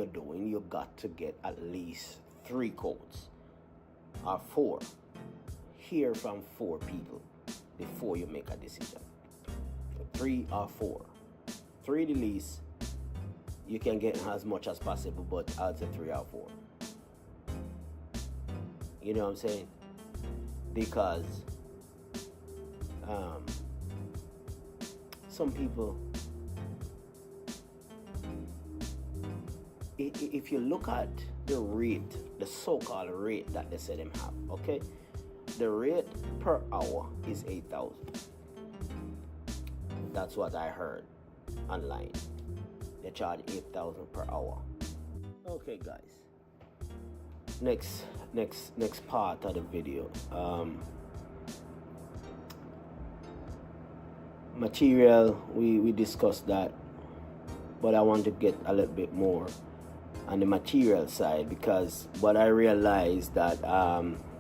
you're doing, you got to get at least 3 quotes or 4. Hear from 4 people before you make a decision. 3 or 4. 3 the least. You can get as much as possible, but I'll say 3 or 4. You know what I'm saying? Because some people, if you look at the rate, the so-called rate that they say them have, okay? The rate per hour is 8,000. That's what I heard online. They charge 8,000 per hour. Okay, guys. Next part of the video. Material, we discussed that, but I want to get a little bit more on the material side, because what I realized that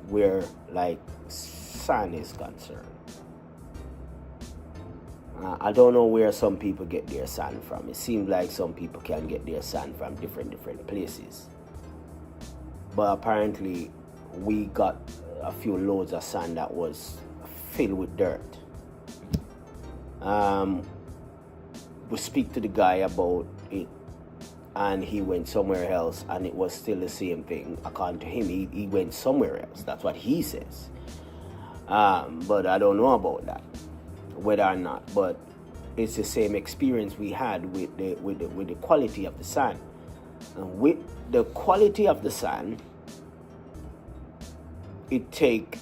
where like sand is concerned, I don't know where some people get their sand from. It seems like some people can get their sand from different places, but apparently we got a few loads of sand that was filled with dirt. We speak to the guy about it, and he went somewhere else, and it was still the same thing. According to him, he went somewhere else. That's what he says. But I don't know about that, whether or not. But it's the same experience we had with the quality of the sand. And with the quality of the sand, it take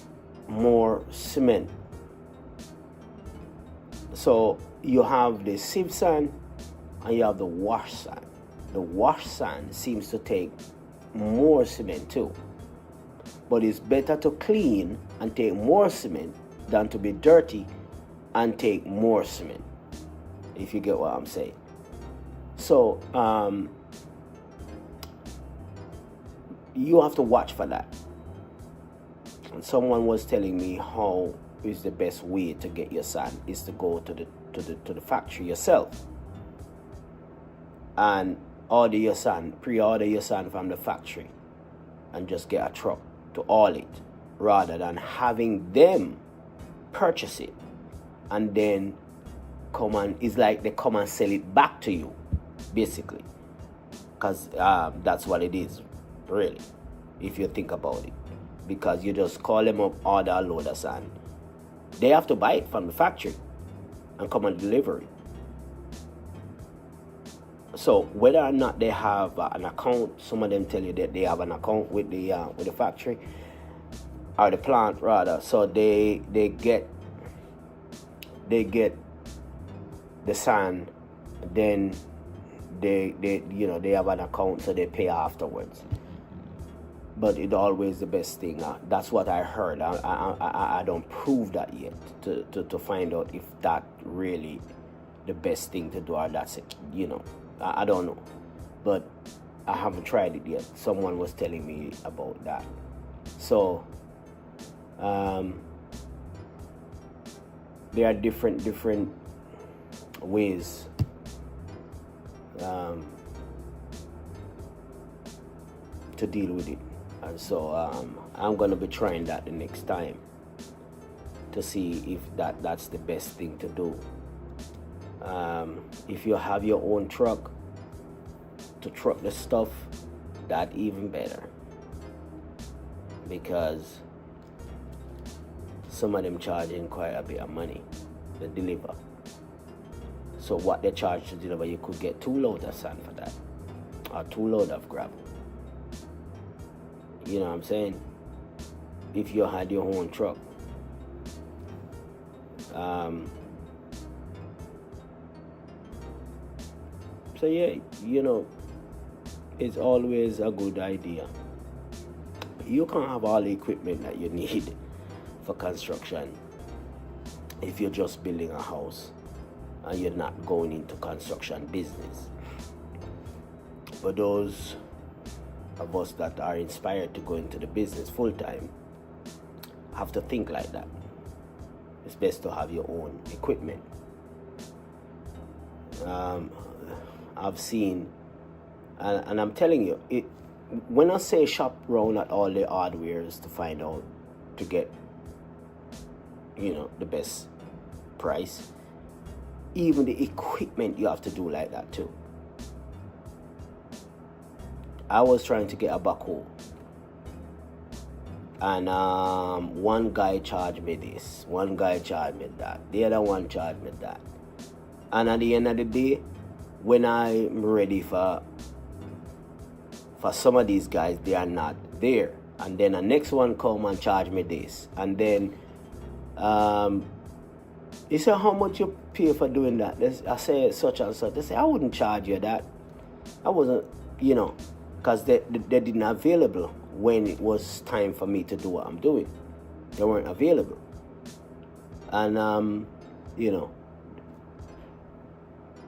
more cement. So you have the sieve sand and you have the wash sand. The wash sand seems to take more cement too. But it's better to clean and take more cement than to be dirty and take more cement, if you get what I'm saying. So you have to watch for that. And someone was telling me how is the best way to get your sand is to go to the factory yourself and order your sand, pre-order your sand from the factory, and just get a truck to haul it, rather than having them purchase it and then it's like they come and sell it back to you, basically, because that's what it is, really, if you think about it. Because you just call them up, order a load of sand, they have to buy it from the factory and come and deliver it. So whether or not they have an account, some of them tell you that they have an account with the factory or the plant rather. So they get the sand, then they have an account, so they pay afterwards. But it's always the best thing. That's what I heard. I don't prove that yet to find out if that really the best thing to do, or that's it. I don't know. But I haven't tried it yet. Someone was telling me about that. So there are different ways to deal with it. And so I'm going to be trying that the next time to see if that's the best thing to do. If you have your own truck to truck the stuff, that even better, because some of them charging quite a bit of money to deliver. So what they charge to deliver, you could get 2 loads of sand for that, or 2 loads of gravel. You know what I'm saying? If you had your own truck. So yeah, it's always a good idea. You can't have all the equipment that you need for construction if you're just building a house and you're not going into construction business. But those of us that are inspired to go into the business full time have to think like that. It's best to have your own equipment. I've seen And I'm telling you, when I say shop around at all the hardwares to find out, to get, the best price, even the equipment you have to do like that too. I was trying to get a backhoe, and one guy charged me this, one guy charged me that, the other one charged me that, and at the end of the day, when I'm ready for some of these guys, they are not there, and then the next one come and charge me this, and then he said, how much you pay for doing that? I say such and such. They say, I wouldn't charge you that. I wasn't, because they didn't available when it was time for me to do what I'm doing. They weren't available. And,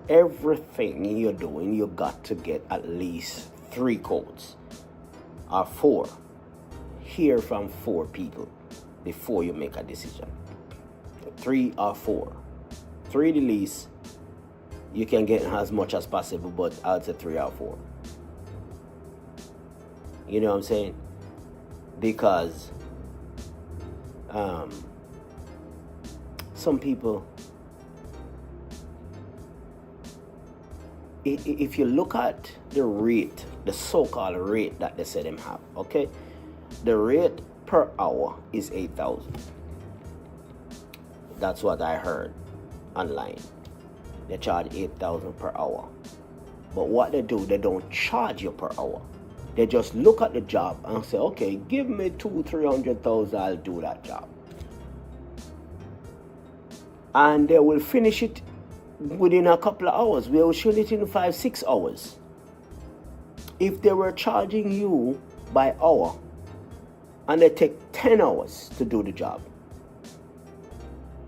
everything you're doing, you got to get at least 3 quotes or 4. Hear from 4 people before you make a decision. 3 or 4. 3 the least. You can get as much as possible, but I'd say 3 or 4. You know what I'm saying? Because some people, if you look at the rate, the so-called rate that they say them have, okay? The rate per hour is 8,000. That's what I heard online. They charge 8,000 per hour. But what they do, they don't charge you per hour. They just look at the job and say, okay, give me 200,000-300,000, I'll do that job. And they will finish it within a couple of hours. We will shoot it in 5-6 hours. If they were charging you by hour and they take 10 hours to do the job,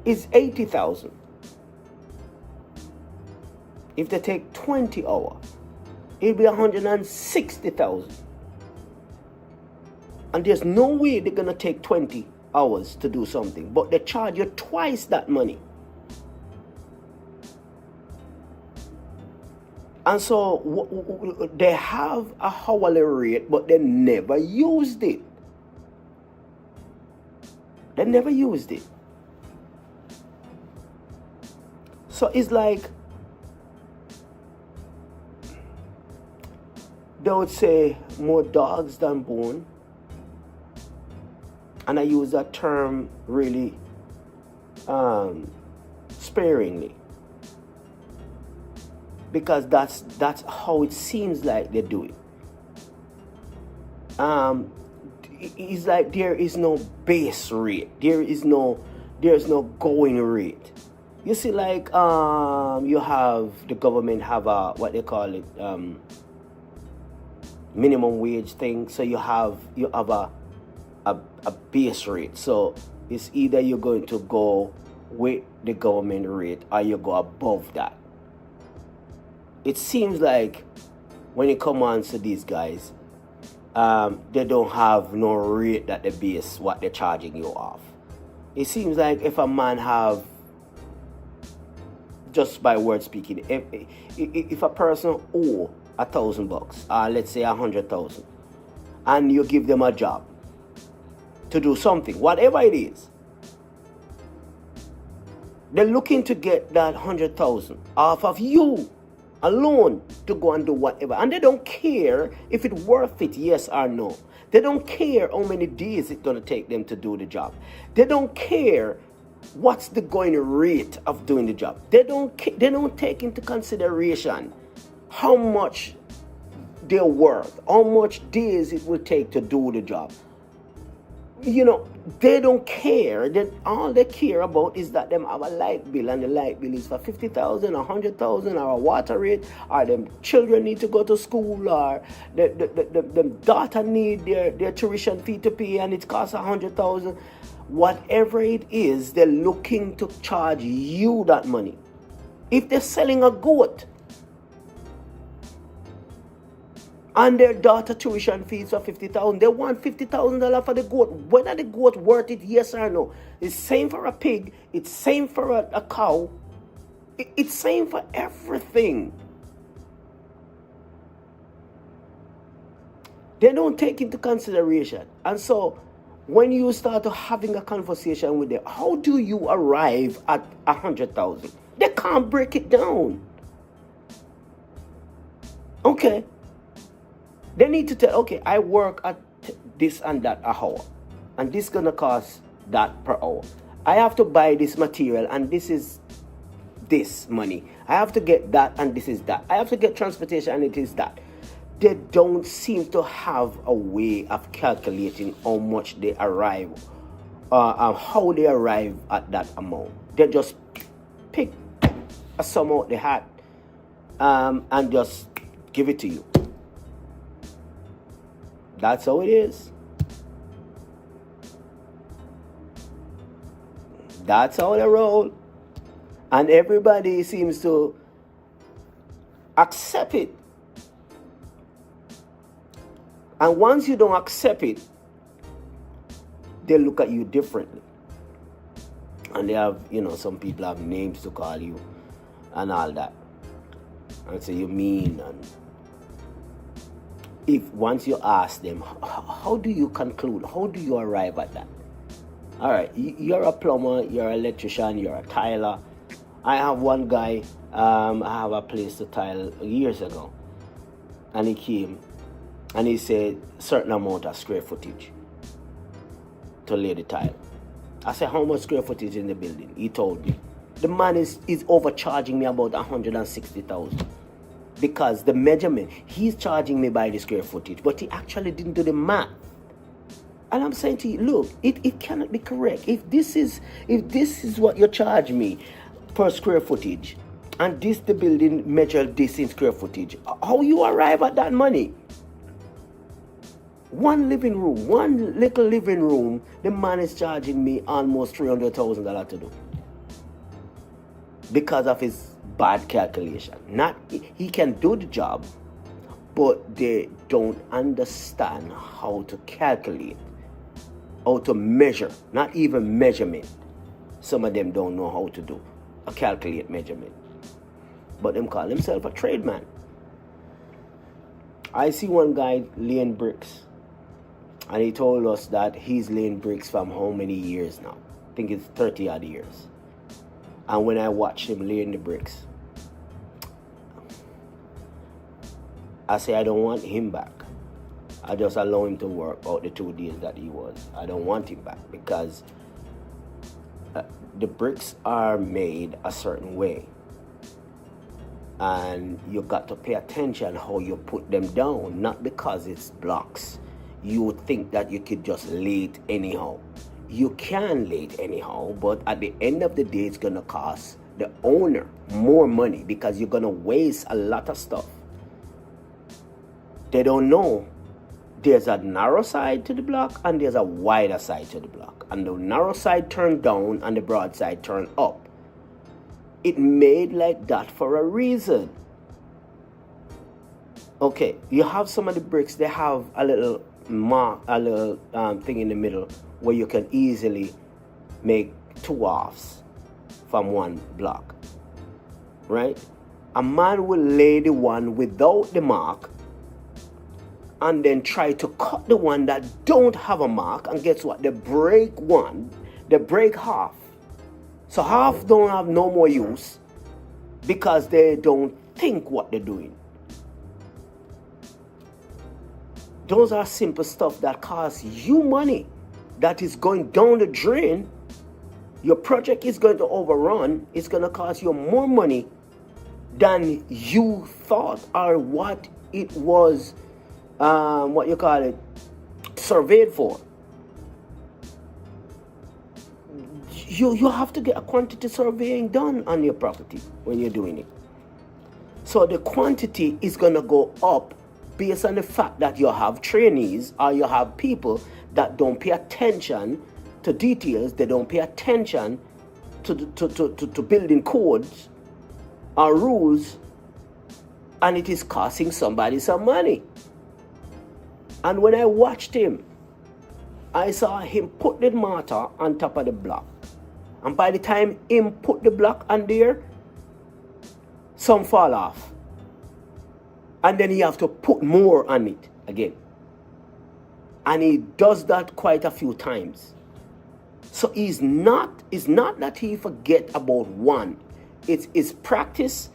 it's 80,000. If they take 20 hours, it'll be 160,000. And there's no way they're gonna take 20 hours to do something, but they charge you twice that money. And so they have a hourly rate, but they never used it. They never used it. So it's like they would say more dogs than bone. And I use that term really sparingly. Because that's how it seems like they do it. It's like there is no base rate. There's no going rate. You see, like you have the government have a what they call it minimum wage thing. So you have a base rate. So it's either you're going to go with the government rate or you go above that. It seems like when it comes on to these guys, they don't have no rate that they base what they're charging you off. It seems like if a man have, just by word speaking, if a person owe $1,000, or let's say 100,000, and you give them a job to do something, whatever it is, they're looking to get that 100,000 off of you alone to go and do whatever. And they don't care if it's worth it, yes or no. They don't care how many days it's going to take them to do the job. They don't care what's the going rate of doing the job. They don't take into consideration how much they're worth, how much days it will take to do the job. They don't care. All they care about is that them have a light bill, and the light bill is for 50,000, 100,000, or a water rate, or them children need to go to school, or the daughter need their tuition fee to pay, and it costs 100,000. Whatever it is, they're looking to charge you that money. If they're selling a goat, and their daughter tuition fees for 50,000, they want $50,000 for the goat. Whether the goat worth it, yes or no. It's same for a pig. It's same for a cow. It's same for everything. They don't take into consideration. And so when you start having a conversation with them, how do you arrive at 100,000? They can't break it down. Okay. They need to tell, okay, I work at this and that a hour, and this gonna cost that per hour. I have to buy this material, and this is this money. I have to get that, and this is that. I have to get transportation, and it is that. They don't seem to have a way of calculating how much they arrive, how they arrive at that amount. They just pick a sum out the hat, and just give it to you. That's how it is. That's how they roll. And everybody seems to accept it. And once you don't accept it, they look at you differently. And they have, some people have names to call you and all that. And say you mean. And if once you ask them, how do you conclude? How do you arrive at that? All right, you're a plumber, you're an electrician, you're a tiler. I have one guy, I have a place to tile years ago. And he came and he said certain amount of square footage to lay the tile. I said, how much square footage in the building? He told me. The man is overcharging me about 160,000. Because the measurement, he's charging me by the square footage, but he actually didn't do the math. And I'm saying to you, look, it cannot be correct. If this is what you charge me per square footage, and the building measured this in square footage, how you arrive at that money? One little living room, the man is charging me almost $300,000 to do. Because of his bad calculation. He can do the job, but they don't understand how to calculate, how to measure, not even measurement. Some of them don't know how to do a calculate measurement. But them call himself a tradesman. I see one guy laying bricks, and he told us that he's laying bricks from how many years now? I think it's 30 odd years. And when I watch him laying the bricks, I say I don't want him back. I just allow him to work out the 2 days that he was. I don't want him back because the bricks are made a certain way. And you got to pay attention how you put them down, not because it's blocks. You would think that you could just lay it anyhow. You can lay it anyhow, but at the end of the day, it's going to cost the owner more money because you're going to waste a lot of stuff. They don't know there's a narrow side to the block and there's a wider side to the block. And the narrow side turned down and the broad side turned up. It made like that for a reason. Okay, you have some of the bricks, they have a little mark, a little thing in the middle where you can easily make 2 halves from one block, right? A man will lay the one without the mark and then try to cut the one that don't have a mark, and guess what? They break one, they break half. So half don't have no more use because they don't think what they're doing. Those are simple stuff that costs you money, that is going down the drain. Your project is going to overrun. It's going to cost you more money than you thought or what it was, surveyed for. You have to get a quantity surveying done on your property when you're doing it. So the quantity is going to go up based on the fact that you have trainees or you have people that don't pay attention to details. They don't pay attention to building codes or rules, and it is costing somebody some money. And when I watched him, I saw him put the mortar on top of the block. And by the time him put the block on there, some fall off. And then he have to put more on it again. And he does that quite a few times. So it's not that he forget about one. It's his practice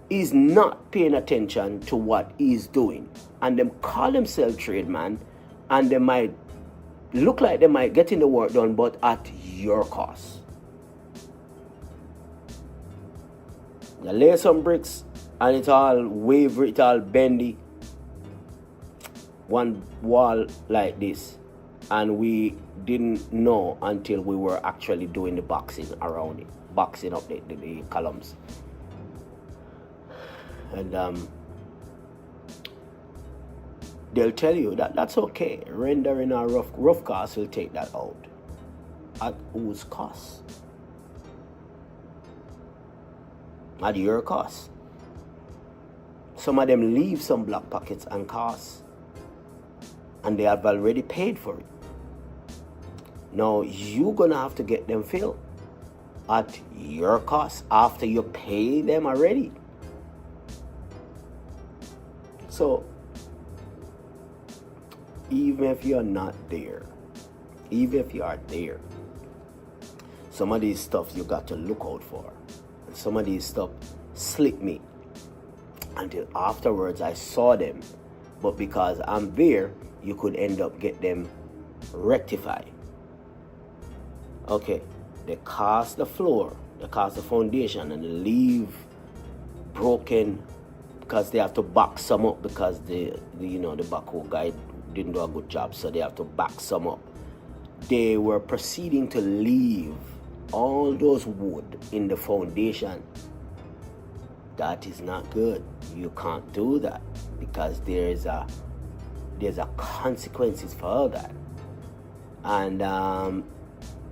is not paying attention to what he's doing. And them call themselves tradesman, and they might look like they might getting the work done, but at your cost. You lay some bricks and it's all wavery, it's all bendy. One wall like this, and we didn't know until we were actually doing the boxing around it, boxing up the columns. And they'll tell you that that's okay. Rendering a rough cast will take that out. At whose cost? At your cost. Some of them leave some black pockets and costs, and they have already paid for it. Now you're gonna have to get them filled at your cost after you pay them already. So even if you're not there, even if you are there, some of these stuff you got to look out for. And some of these stuff slipped me until afterwards I saw them. But because I'm there, you could end up get them rectified. Okay, they cast the floor, they cast the foundation, and they leave broken because they have to back some up because the backhoe guy didn't do a good job, so they have to back some up. They were proceeding to leave all those wood in the foundation. That is not good. You can't do that because there's a consequences for all that. And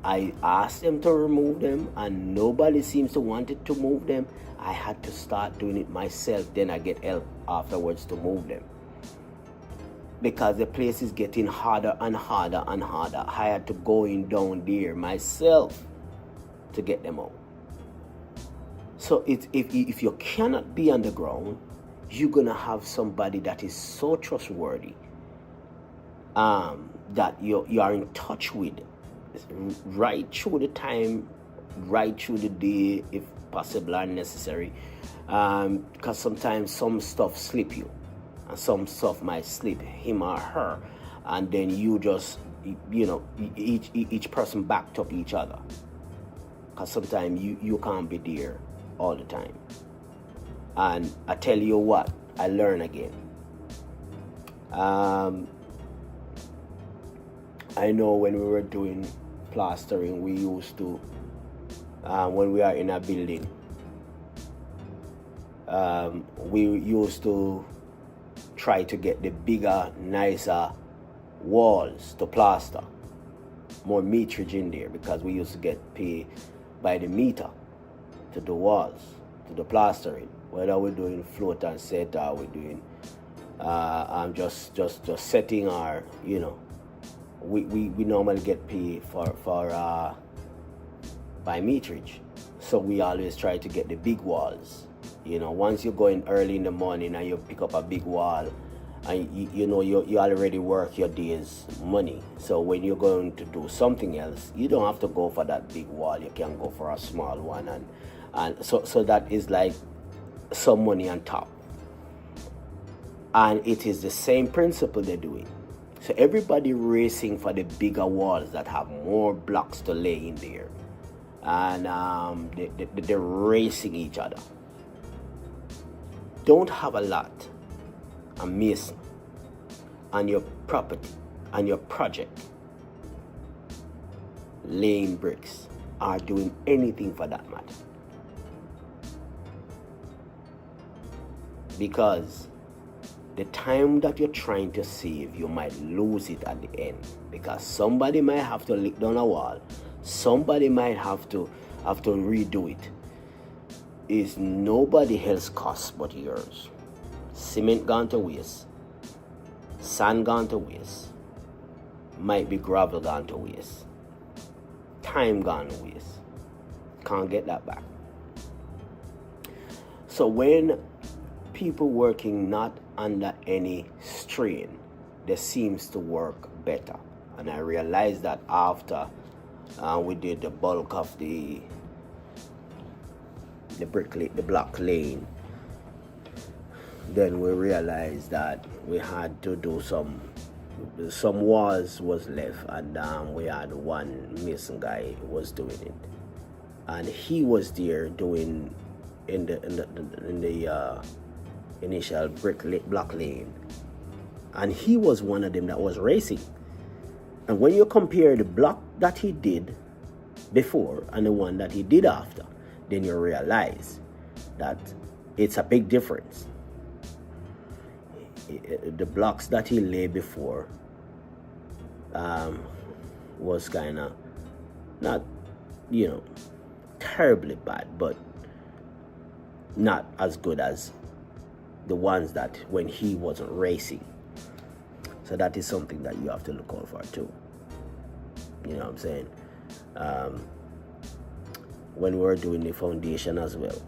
I asked them to remove them, and nobody seems to want it to move them. I had to start doing it myself. Then I get help afterwards to move them, because the place is getting harder and harder and harder. I had to go in down there myself to get them out. So if you cannot be on the ground, you're gonna have somebody that is so trustworthy, that you are in touch with right through the time, right through the day, if possible and necessary, because sometimes some stuff slip you, and some stuff might slip him or her, and then you just, each person backed up each other, because sometimes you can't be there all the time. And I tell you what, I learn again. I know when we were doing plastering, we used to, when we are in a building, we used to try to get the bigger, nicer walls to plaster, more meterage in there, because we used to get paid by the meter to the walls, to the plastering. Whether we're doing float and set, or we're doing just setting, or we normally get paid for by meterage. So we always try to get the big walls. Once you go in early in the morning and you pick up a big wall, and you already work your day's money. So when you're going to do something else, you don't have to go for that big wall. You can go for a small one, and so that is like some money on top. And it is the same principle they're doing. So everybody racing for the bigger walls that have more blocks to lay in there, and they're racing each other. Don't have a lot, a mason, on your property, on your project, laying bricks, or doing anything for that matter. Because the time that you're trying to save, you might lose it at the end, because somebody might have to lick down a wall, somebody might have to redo it. It's nobody else's cost but yours. Cement gone to waste, sand gone to waste, might be gravel gone to waste, time gone to waste. Can't get that back. So when people working not under any strain, they seems to work better. And I realized that after we did the bulk of the block lane, then we realized that we had to do some walls was left, and we had one mason guy was doing it, and he was there doing in the initial block lane, and he was one of them that was racing. And when you compare the block that he did before and the one that he did after, then you realize that it's a big difference. The blocks that he laid before was kind of not, terribly bad, but not as good as the ones that when he wasn't racing. So that is something that you have to look out for too. You know what I'm saying? When we're doing the foundation as well,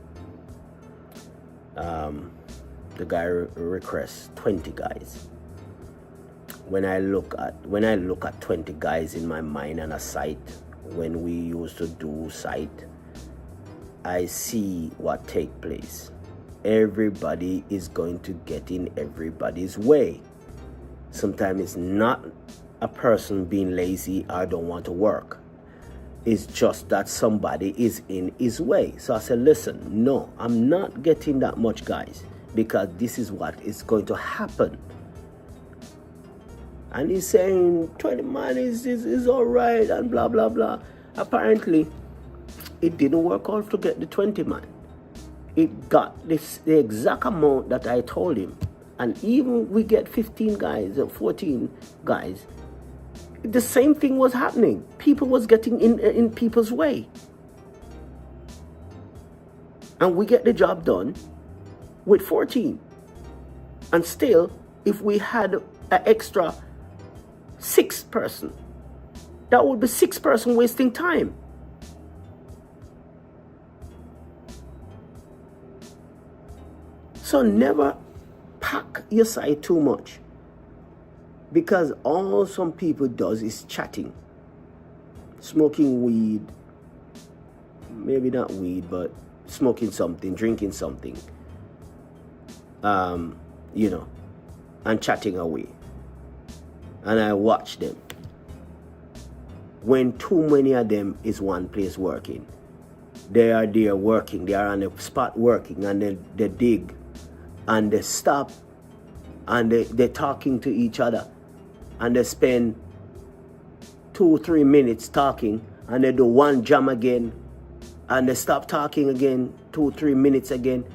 the guy requests 20 guys. When I look at 20 guys in my mind on a site, when we used to do site, I see what take place. Everybody is going to get in everybody's way. Sometimes it's not a person being lazy or don't want to work. It's just that somebody is in his way. So I said, listen, no, I'm not getting that much guys, because this is what is going to happen. And he's saying 20 man is all right and blah, blah, blah. Apparently, it didn't work out to get the 20 man. It got the exact amount that I told him. And even we get 15 guys or 14 guys, the same thing was happening. People was getting in people's way. And we get the job done with 14. And still, if we had an extra 6 person, that would be 6 person wasting time. So never pack your side too much, because all some people does is chatting, smoking weed, maybe not weed, but smoking something, drinking something, and chatting away. And I watch them. When too many of them is one place working, they are there working, they are on the spot working, and they dig, and they stop, and they're talking to each other, and they spend 2-3 minutes talking, and they do one jam again, and they stop talking again, 2-3 minutes again.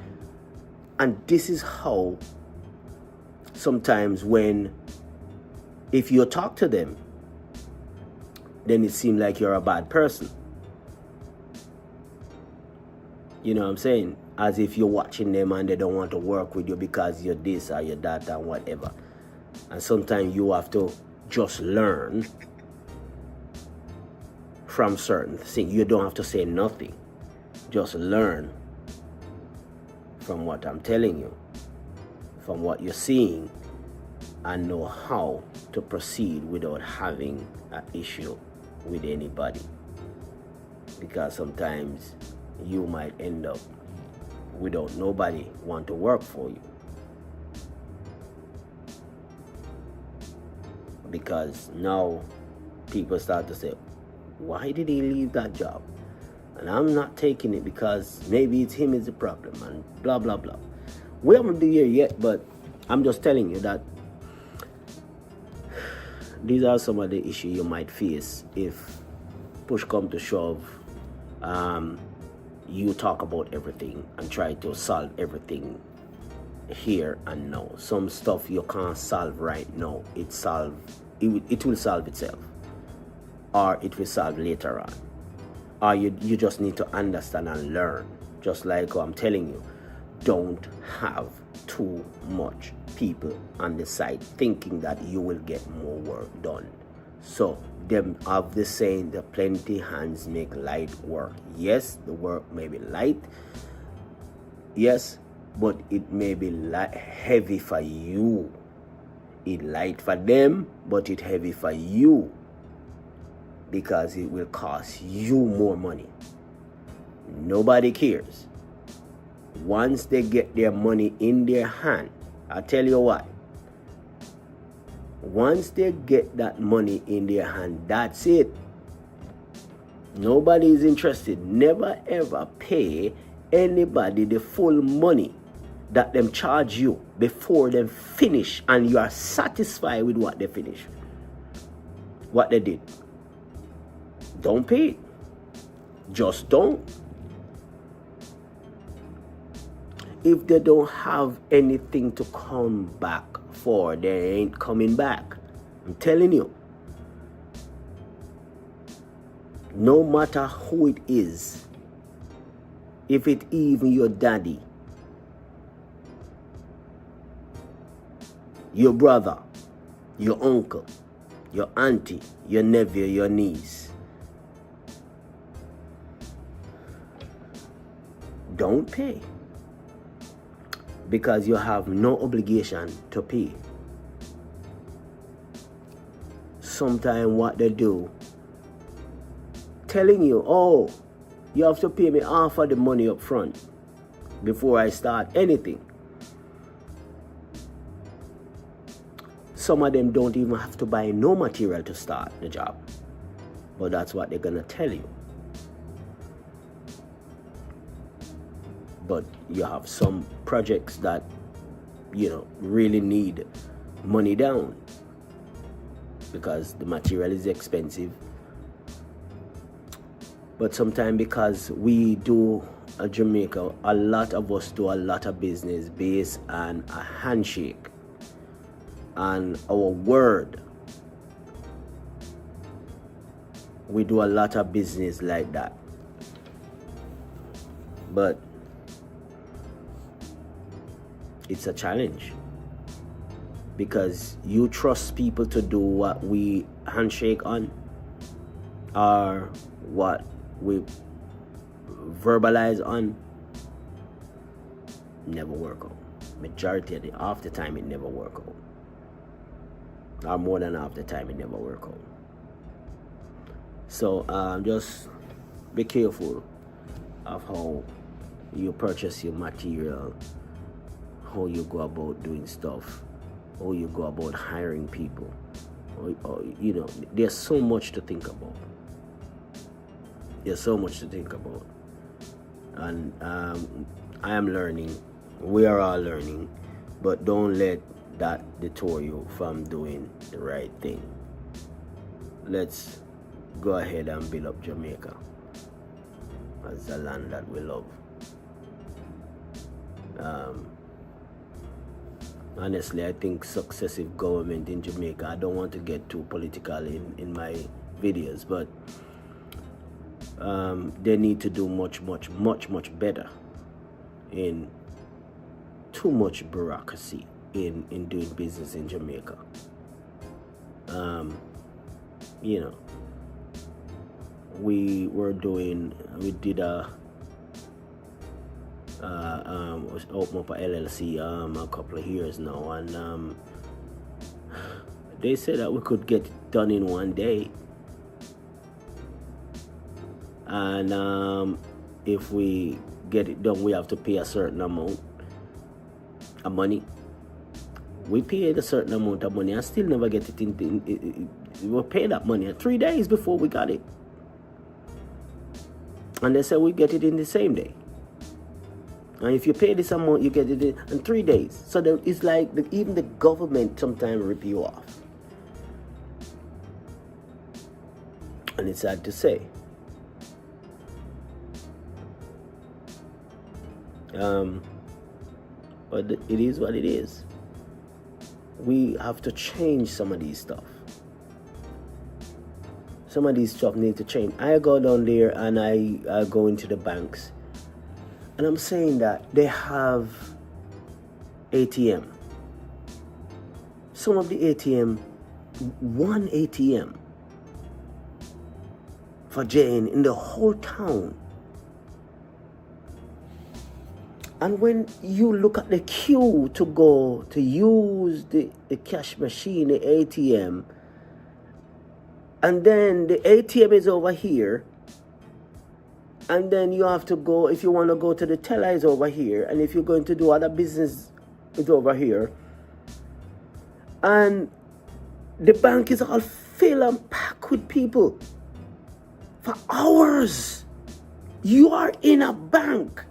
And this is how sometimes if you talk to them, then it seems like you're a bad person. You know what I'm saying? As if you're watching them and they don't want to work with you because you're this or you're that and whatever. And sometimes you have to just learn from certain things. You don't have to say nothing. Just learn from what I'm telling you, from what you're seeing, and know how to proceed without having an issue with anybody. Because sometimes you might end up without nobody want to work for you, because now people start to say, why did he leave that job? And I'm not taking it because maybe it's him is the problem and blah blah blah. We haven't been here yet, but I'm just telling you that these are some of the issues you might face if push come to shove. You talk about everything and try to solve everything here and now. Some stuff you can't solve right now. It will solve itself, or it will solve later on, or you just need to understand and learn. Just like I'm telling you, don't have too much people on the side thinking that you will get more work done. So them have the saying, the plenty hands make light work. Yes, the work may be light, yes, but it may be heavy for you. It light for them, but it heavy for you, because it will cost you more money. Nobody cares. Once they get their money in their hand, I tell you what, once they get that money in their hand, that's it. Nobody is interested. Never ever pay anybody the full money that them charge you before them finish and you are satisfied with what they finish, what they did. Don't pay it. Just don't. If they don't have anything to come back for, they ain't coming back. I'm telling you. No matter who it is, if it even your daddy, your brother, your uncle, your auntie, your nephew, your niece, don't pay, because you have no obligation to pay. Sometimes what they do, telling you, oh, you have to pay me half of the money up front before I start anything. Some of them don't even have to buy no material to start the job, but that's what they're gonna tell you. But you have some projects that, really need money down because the material is expensive. But sometimes, because we do Jamaica, a lot of us do a lot of business based on a handshake and our word. We do a lot of business like that. But it's a challenge, because you trust people to do what we handshake on or what we verbalize on. Never work out. Majority of the time it never work out, or more than half the time it never work out. So just be careful of how you purchase your material, how you go about doing stuff, how you go about hiring people. There's so much to think about. There's so much to think about. And I am learning. We are all learning. But don't let that deter you from doing the right thing. Let's go ahead and build up Jamaica as a land that we love. Honestly, I think successive government in Jamaica, I don't want to get too political in my videos, but they need to do much better in too much bureaucracy in doing business in Jamaica. We did open up a LLC a couple of years now, and they said that we could get it done in one day, and if we get it done, we have to pay a certain amount of money. We paid a certain amount of money and still never get it in. We paid that money 3 days before we got it, and they said we get it in the same day. And if you pay this amount, you get it in 3 days. So it's like even the government sometimes rip you off. And it's sad to say. But it is what it is. We have to change some of these stuff. Some of these stuff need to change. I go down there and I go into the banks. And I'm saying that they have ATM. Some of the ATM, one ATM for Jane in the whole town. And when you look at the queue to go to use the cash machine, the ATM, and then the ATM is over here, and then you have to go, if you want to go to the teller is over here, and if you're going to do other business, it's over here. And the bank is all filled and packed with people for hours. You are in a bank.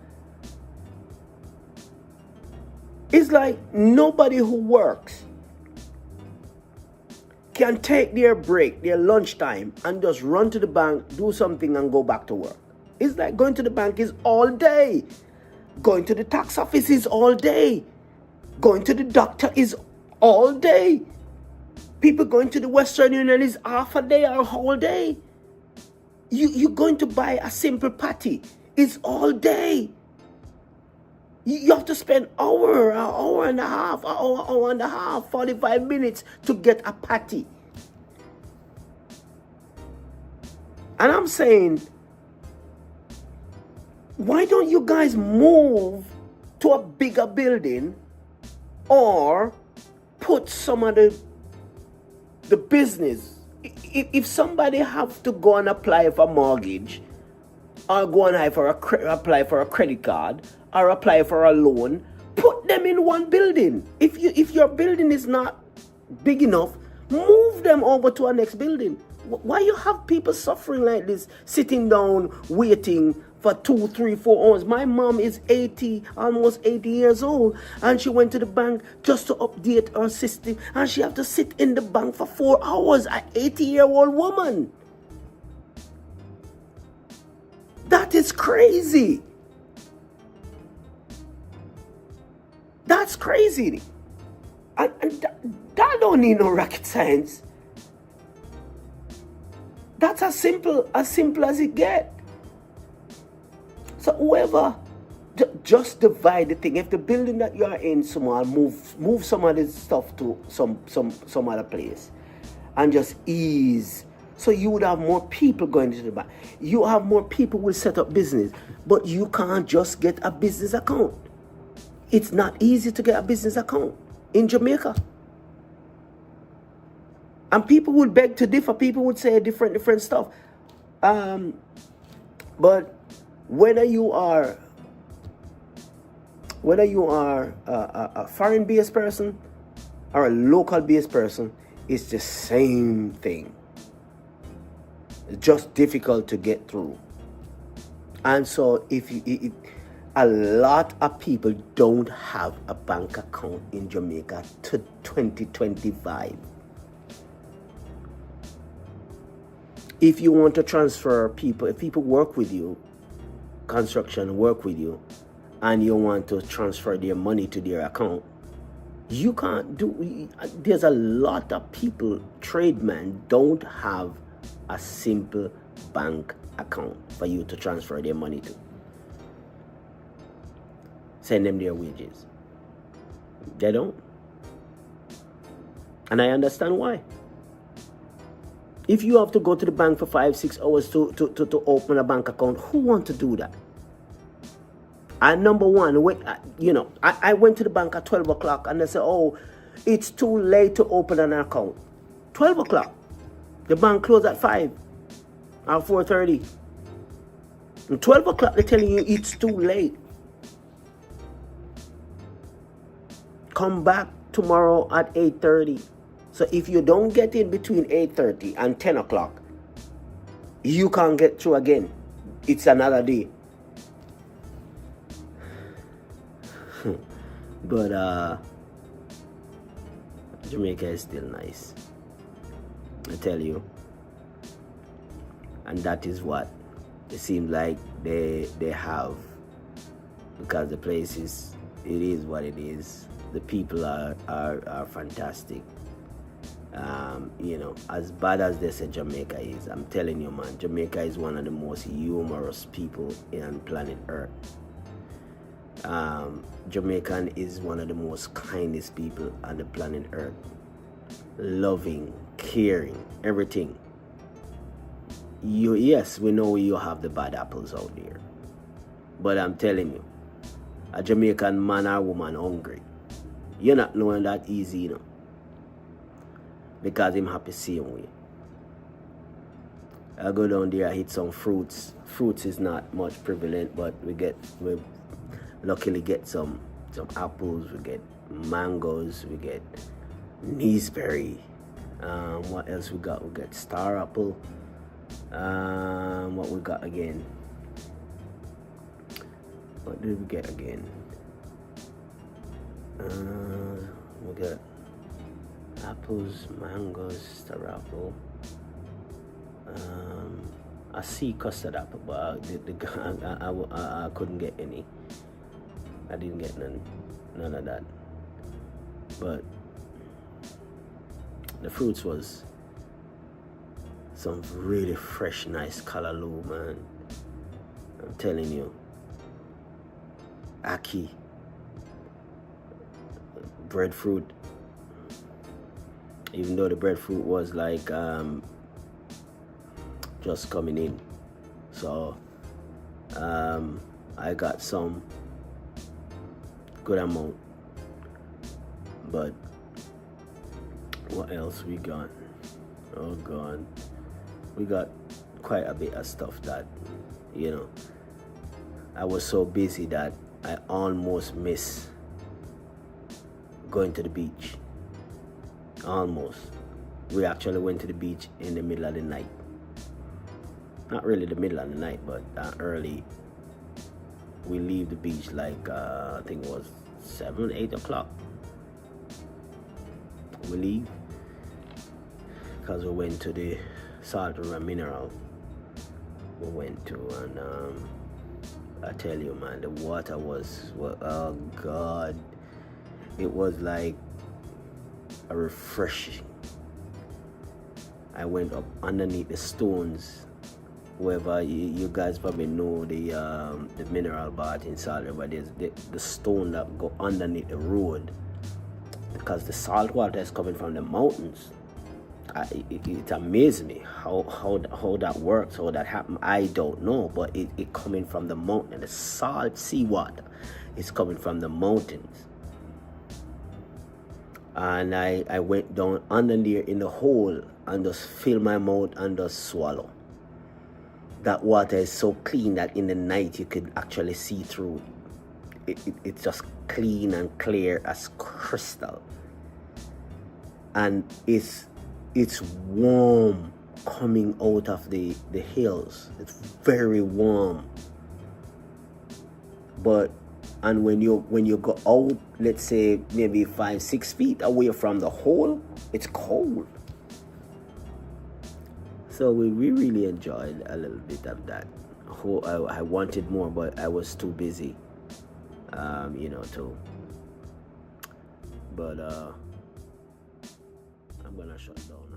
It's like nobody who works can take their break, their lunchtime, and just run to the bank, do something, and go back to work. It's like going to the bank is all day. Going to the tax office is all day. Going to the doctor is all day. People going to the Western Union is half a day or a whole day. You're going to buy a simple patty. It's all day. You have to spend an hour and a half, 45 minutes to get a patty. And I'm saying, why don't you guys move to a bigger building or put some of the business? If somebody have to go and apply for a mortgage, or go and apply for a credit card, or apply for a loan, put them in one building. If your building is not big enough, move them over to our next building. Why you have people suffering like this, sitting down, waiting for 2, 3, 4 hours? My mom is 80, almost 80 years old, and she went to the bank just to update her system, and she have to sit in the bank for 4 hours, an 80-year-old woman. That is crazy. That's crazy. And that don't need no rocket science. That's as simple as it gets. So whoever, just divide the thing. If the building that you are in small, move some of this stuff to some other place, and just ease. So you would have more people going to the bank. You have more people will set up business, but you can't just get a business account. It's not easy to get a business account in Jamaica. And people would beg to differ. People would say different stuff. But whether you are a foreign-based person or a local-based person, it's the same thing. It's just difficult to get through. And so a lot of people don't have a bank account in Jamaica to 2025. If you want to transfer people, if people work with you, construction work with you, and you want to transfer their money to their account, you can't do. There's a lot of people, tradesmen, don't have a simple bank account for you to transfer their money to. Send them their wages. They don't. And I understand why. If you have to go to the bank for 5-6 hours to open a bank account, who want to do that? And number one, I went to the bank at 12 o'clock and they said, oh, it's too late to open an account. 12 o'clock. The bank closed at 5 or 4:30. And 12 o'clock, they're telling you it's too late. Come back tomorrow at 8:30. So if you don't get in between 8:30 and 10 o'clock, you can't get through again. It's another day. But Jamaica is still nice, I tell you. And that is what it seems like they have, because the place it is what it is. The people are fantastic. As bad as they say Jamaica is, I'm telling you, man, Jamaica is one of the most humorous people on planet Earth. Jamaican is one of the most kindest people on the planet Earth. Loving, caring, everything. Yes, we know you have the bad apples out there, but I'm telling you, a Jamaican man or woman hungry. You're not knowing that easy, you know. Because him happy same way. I go down there, I hit some fruits. Fruits is not much prevalent, but we luckily get some apples, we get mangoes, we get gooseberry. What else we got? We got star apple. What we got again? What did we get again? We got apples, mangoes, star apple. I see custard apple, but I couldn't get any. I didn't get none of that. But the fruits was some really fresh, nice callaloo, man. I'm telling you. Aki. Breadfruit. Even though the breadfruit was like just coming in. So I got some good amount. But what else we got? Oh God. We got quite a bit of stuff that, you know, I was so busy that I almost missed going to the beach. Almost. We actually went to the beach in the middle of the night. Not really the middle of the night, but early. We leave the beach like, I think it was 7, 8 o'clock. We leave because we went to the Salt River Mineral. We went to, and I tell you, man, the water was, oh God, it was like a refreshing. I went up underneath the stones. Whoever you guys probably know the mineral bath in Salt River, there's the stone that go underneath the road because the salt water is coming from the mountains. It amazes me how that works, how that happened. I don't know, but it coming from the mountain. The salt seawater is coming from the mountains. And I went down under there in the hole and just fill my mouth and just swallow. That water is so clean that in the night you could actually see through. It's just clean and clear as crystal. And it's warm coming out of the hills. It's very warm. And when you go out, let's say maybe 5-6 feet away from the hole, it's cold. So we really enjoyed a little bit of that. I wanted more, but I was too busy, to. But I'm gonna shut down.